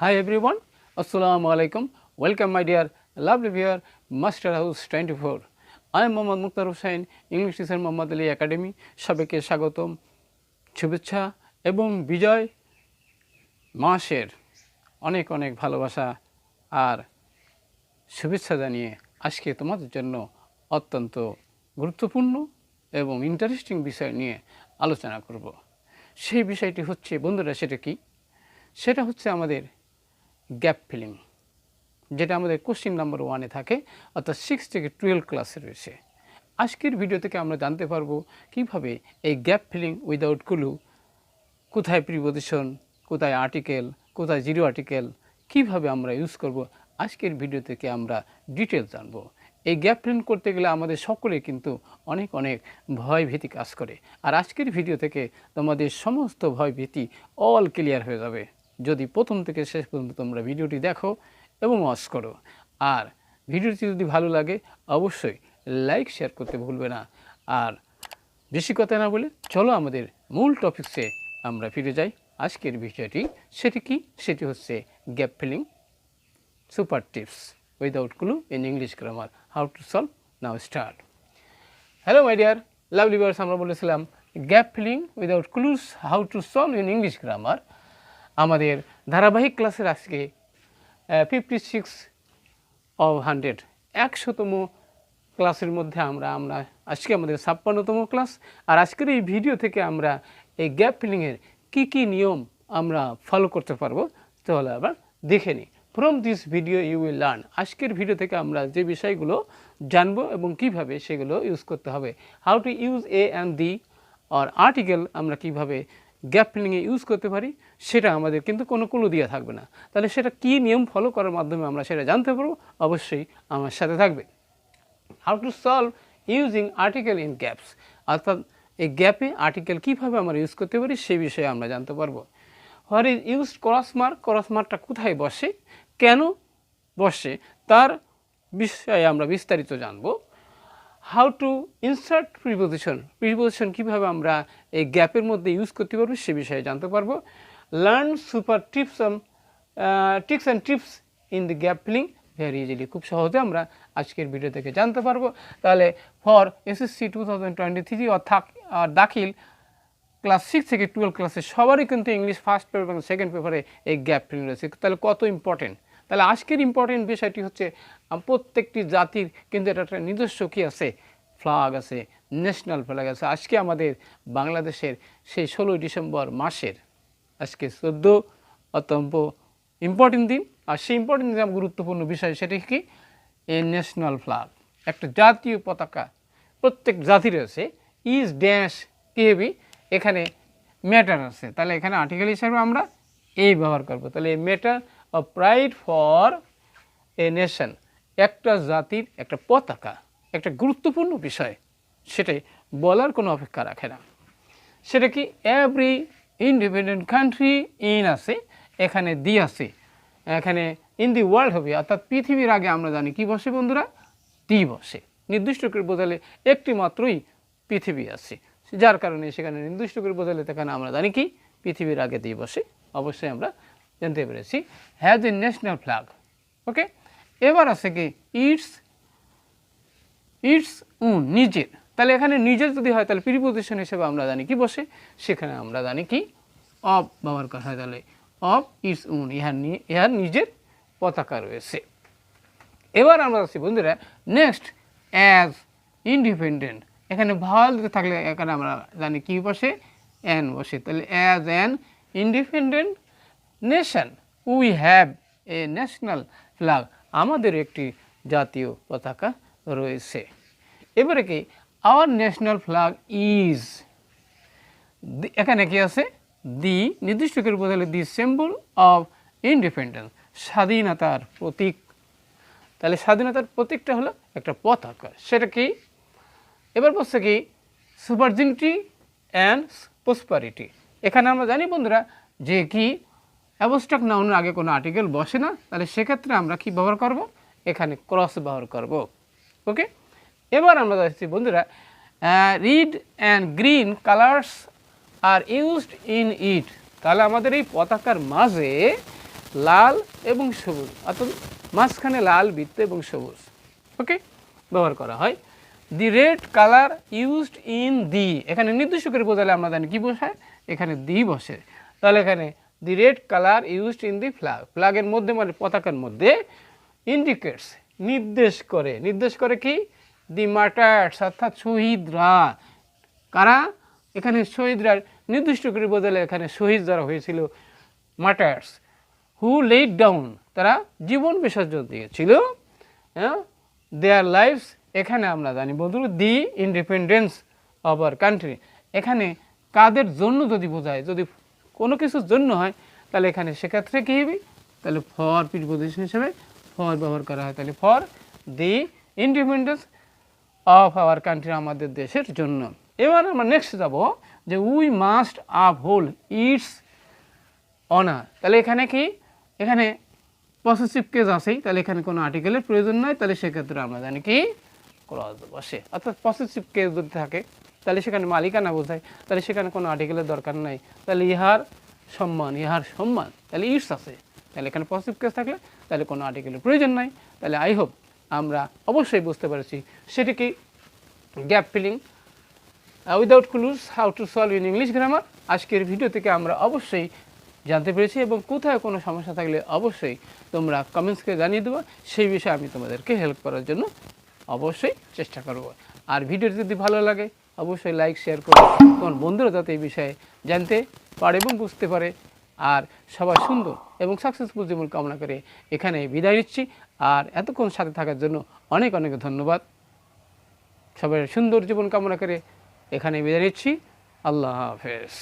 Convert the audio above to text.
Hi everyone, Assalamu alaikum. Welcome my dear lovely viewer, Master House 24. I am Mohammad Mukhtar Hussain, English teacher Mohammad Ali Academy. সবাইকে স্বাগতম, শুভেচ্ছা এবং বিজয় মাসের অনেক অনেক ভালোবাসা আর শুভেচ্ছা জানিয়ে আজকে তোমাদের জন্য অত্যন্ত গুরুত্বপূর্ণ এবং ইন্টারেস্টিং বিষয় নিয়ে আলোচনা করব। সেই বিষয়টি হচ্ছে বন্ধুরা, সেটা কি? সেটা হচ্ছে আমাদের গ্যাপ ফিলিং, যেটা আমাদের কোশ্চেন নাম্বার 1-এ থাকে, অর্থাৎ 6 থেকে 12 ক্লাসে রয়েছে। আজকের ভিডিও থেকে আমরা জানতে পারবো কিভাবে এই গ্যাপ ফিলিং উইদাউট ক্লু, কোথায় প্রিপোজিশন, কোথায় আর্টিকেল, কোথায় জিরো আর্টিকেল, কিভাবে আমরা ইউজ করব। আজকের ভিডিও থেকে আমরা ডিটেলস জানবো। এই গ্যাপ ফিলিং করতে গেলে আমাদের সকলে কিন্তু অনেক অনেক ভয় ভীতি কাজ করে, আর আজকের ভিডিও থেকে তোমাদের সমস্ত ভয় ভীতি অল ক্লিয়ার হয়ে যাবে যদি প্রথম থেকে শেষ পর্যন্ত তোমরা ভিডিওটি দেখো এবং ওয়াচ করো। আর ভিডিওটি যদি ভালো লাগে অবশ্যই লাইক শেয়ার করতে ভুলবে না। আর বেশি কথা না বলে চলো আমাদের মূল টপিকসে আমরা ফিরে যাই। আজকের বিষয়টি সেটি কি? সেটি হচ্ছে gap filling super tips without clue in English grammar, how to solve. Now start. Hello my dear lovely viewers, আমরা বলেছিলাম gap filling without clues, how to solve in English grammar. আমাদের ধারাবাহিক ক্লাসের আজকে 56 of 100 100তম ক্লাসের মধ্যে আমরা আজকে আমাদের 56তম ক্লাস। আর আজকের এই ভিডিও থেকে আমরা এই গ্যাপ ফিলিংয়ের কী কী নিয়ম আমরা ফলো করতে পারবো তাহলে আবার দেখে নিই। From this video you will learn, আজকের ভিডিও থেকে আমরা যে বিষয়গুলো জানবো এবং কিভাবে সেগুলো ইউজ করতে হবে। How to use a and the আর আর্টিকেল আমরা কিভাবে গ্যাপ ফিলিংয়ে ইউজ করতে পারি সেটা আমাদের কিন্তু কোনো ক্লু দেওয়া থাকবে না। তাহলে সেটা কী নিয়ম ফলো করার মাধ্যমে আমরা সেটা জানতে পারবো, অবশ্যই আমার সাথে থাকবে। How to solve using article in gaps, অর্থাৎ এই গ্যাপে আর্টিকেল কীভাবে আমরা ইউজ করতে পারি সেই বিষয়ে আমরা জানতে পারবো। হোয়ার ইজ ইউজড ক্রসমার্ক, ক্রসমার্কটা কোথায় বসে, কেন বসে, তার বিষয়ে আমরা বিস্তারিত জানবো। How to insert preposition, preposition কীভাবে আমরা এই গ্যাপের মধ্যে ইউজ করতে পারবো সে বিষয়ে জানতে পারবো। Learn super tips on tricks and tips in the gap filling very easily, খুব সহজে আমরা আজকের ভিডিও থেকে জানতে পারবো। তাহলে ফর এসএসসি 2023 অর্থাৎ দাখিল ক্লাস 6 থেকে 12 ক্লাসে সবারই কিন্তু ইংলিশ ফার্স্ট পেপার এবং সেকেন্ড পেপারে এই গ্যাপ ফিলিং রয়েছে। তাহলে কত ইম্পর্টেন্ট। তাহলে আজকের ইম্পর্টেন্ট বিষয়টি হচ্ছে প্রত্যেকটি জাতির কিন্তু এটা একটা নিজস্ব কী আছে, ফ্ল্যাগ আছে, ন্যাশনাল ফ্ল্যাগ আছে। আজকে আমাদের বাংলাদেশের সেই 16 ডিসেম্বর মাসের আজকে 14 অত্যন্ত ইম্পর্টেন্ট দিন। আর সেই ইম্পর্টেন্ট দিন গুরুত্বপূর্ণ বিষয় সেটি কি? এই ন্যাশনাল ফ্ল্যাগ, একটা জাতীয় পতাকা প্রত্যেক জাতির আছে। ইজ ড্যাশ টিএবি, এখানে ম্যাটার আছে, তাহলে এখানে আর্টিকেল হিসাবে আমরা এই ব্যবহার করব। তাহলে এই matter of pride for a nation, একটা জাতির একটা পতাকা একটা গুরুত্বপূর্ণ বিষয়, সেটাই বলার কোনো অপেক্ষা রাখে না। সেটা কি? এভরি ইন্ডিপেন্ডেন্ট কান্ট্রি ইন আছে, এখানে দি আছে, এখানে ইন দি ওয়ার্ল্ড হবে, অর্থাৎ পৃথিবীর আগে আমরা জানি কি বসে বন্ধুরা? দি বসে। নির্দিষ্ট করে বোঝালে একটি মাত্রই পৃথিবী আছে, যার কারণে সেখানে নির্দিষ্ট করে বোঝালে সেখানে আমরা জানি কি পৃথিবীর আগে দি বসে। অবশ্যই আমরা জানতে পেরেছি হ্যাজ এ ন্যাশনাল ফ্ল্যাগ। ওকে, এবার আছে কি ইটস ওন, নিজের। তাহলে এখানে নিজের যদি হয় তাহলে প্রিপোজিশন হিসেবে আমরা জানি কি বসে, সেখানে আমরা জানি কি অফ ব্যবহার করা হয়। তাহলে অফ ইটস ওন, ইহার নিজের পতাকা রয়েছে। এবার আমরা আছি বন্ধুরা নেক্সট অ্যাজ ইন্ডিপেন্ডেন্ট, এখানে ভাওয়াল দিতে থাকলে এখানে আমরা জানি কি বসে? অ্যান বসে। তাহলে as an independent nation we have a national flag, আমাদের একটি জাতীয় পতাকা রয়েছে। এবারে কি আওয়ার ন্যাশনাল ফ্ল্যাগ ইজ, এখানে কি আছে? দি নির্দিষ্ট করে বোঝালে দি সিম্বল অফ ইন্ডিপেন্ডেন্স, স্বাধীনতার প্রতীক। তাহলে স্বাধীনতার প্রতীকটা হলো একটা পতাকা, সেটা কি? এবার বলছে কি সুপারজিনিটি অ্যান্ড প্রসপারিটি, এখানে আমরা জানি বন্ধুরা যে কি অ্যাবস্ট্রাক্ট নাউনের আগে কোনো আর্টিকেল বসে না, তাহলে সেক্ষেত্রে আমরা কি ব্যবহার করব? এখানে ক্রস ব্যবহার করব। ওকে, এবার আমরা যাচ্ছি বন্ধুরা red and green colours are used in it, তাহলে আমাদের এই পতাকার মাঝে লাল এবং সবুজ, অর্থাৎ মাঝখানে লাল বৃত্ত এবং সবুজ, ওকে, ব্যবহার করা হয়। The red colour used in the, এখানে নির্দিষ্ট করে বোঝালে আমরা জানি কী বোঝায়, এখানে দি বসে। তাহলে এখানে the red colour used in the flag, ফ্ল্যাগের মধ্যে মানে পতাকার মধ্যে, ইন্ডিকেটস নির্দেশ করে কি, দি মার্টার্স অর্থাৎ শহীদরা। কারা? এখানে শহীদরা নির্দিষ্ট করে বোঝালে এখানে শহীদ যারা হয়েছিল, মার্টার্স, হু লেড ডাউন, তারা জীবন বিসর্জন দিয়েছিল, দেয়ার লাইফস। এখানে আমরা জানি বন্ধুরা দি ইন্ডিপেন্ডেন্স অফ আওয়ার কান্ট্রি, এখানে কাদের জন্য যদি বোঝায়, যদি কোনো কিছুর জন্য হয় তাহলে এখানে সেক্ষেত্রে কী হবে, তাহলে ফর প্রিপোজিশন হিসেবে ফর ব্যবহার করা হয়। তাহলে for the independence of our country, আমাদের দেশের জন্য। এবার আমরা নেক্সট যাব যে we must uphold it's honour. তাহলে এখানে কি, এখানে পসেসিভ কেস আছেই, তাহলে এখানে কোনো আর্টিকেলের প্রয়োজন নাই, তাহলে সেক্ষেত্রে আমরা জানি কি ক্লজ বসে। অর্থাৎ পসেসিভ কেস যদি থাকে তাহলে সেখানে মালিকানা বোঝায়, তাহলে সেখানে কোনো আর্টিকেলের দরকার নাই, তাহলে ইহার সম্মান, তাহলে ইটস আছে, তাহলে এখানে পসেসিভ কেস থাকলে তাহলে কোনো আর্টিকেলের প্রয়োজন নাই। তাহলে আই হোপ আমরা অবশ্যই বুঝতে পেরেছি সেটি কি gap filling without clues, how to solve in English grammar. আজকের ভিডিও থেকে আমরা অবশ্যই জানতে পেরেছি, এবং কোথায় কোনো সমস্যা থাকলে অবশ্যই তোমরা কমেন্টসকে জানিয়ে দেবো, সেই বিষয়ে আমি তোমাদেরকে হেল্প করার জন্য অবশ্যই চেষ্টা করব। আর ভিডিওটি যদি ভালো লাগে অবশ্যই লাইক শেয়ার করো, তোমার বন্ধুরা যাতে এই বিষয়ে জানতে পারে এবং বুঝতে পারে। আর সবাই সুন্দর এবং সাকসেসফুল জীবন কামনা করে এখানে বিদায় নিচ্ছি। আর এতক্ষণ সাথে থাকার জন্য অনেক অনেক ধন্যবাদ। সবাই সুন্দর জীবন কামনা করে এখানে বিদায় নিচ্ছি। আল্লাহ হাফেজ।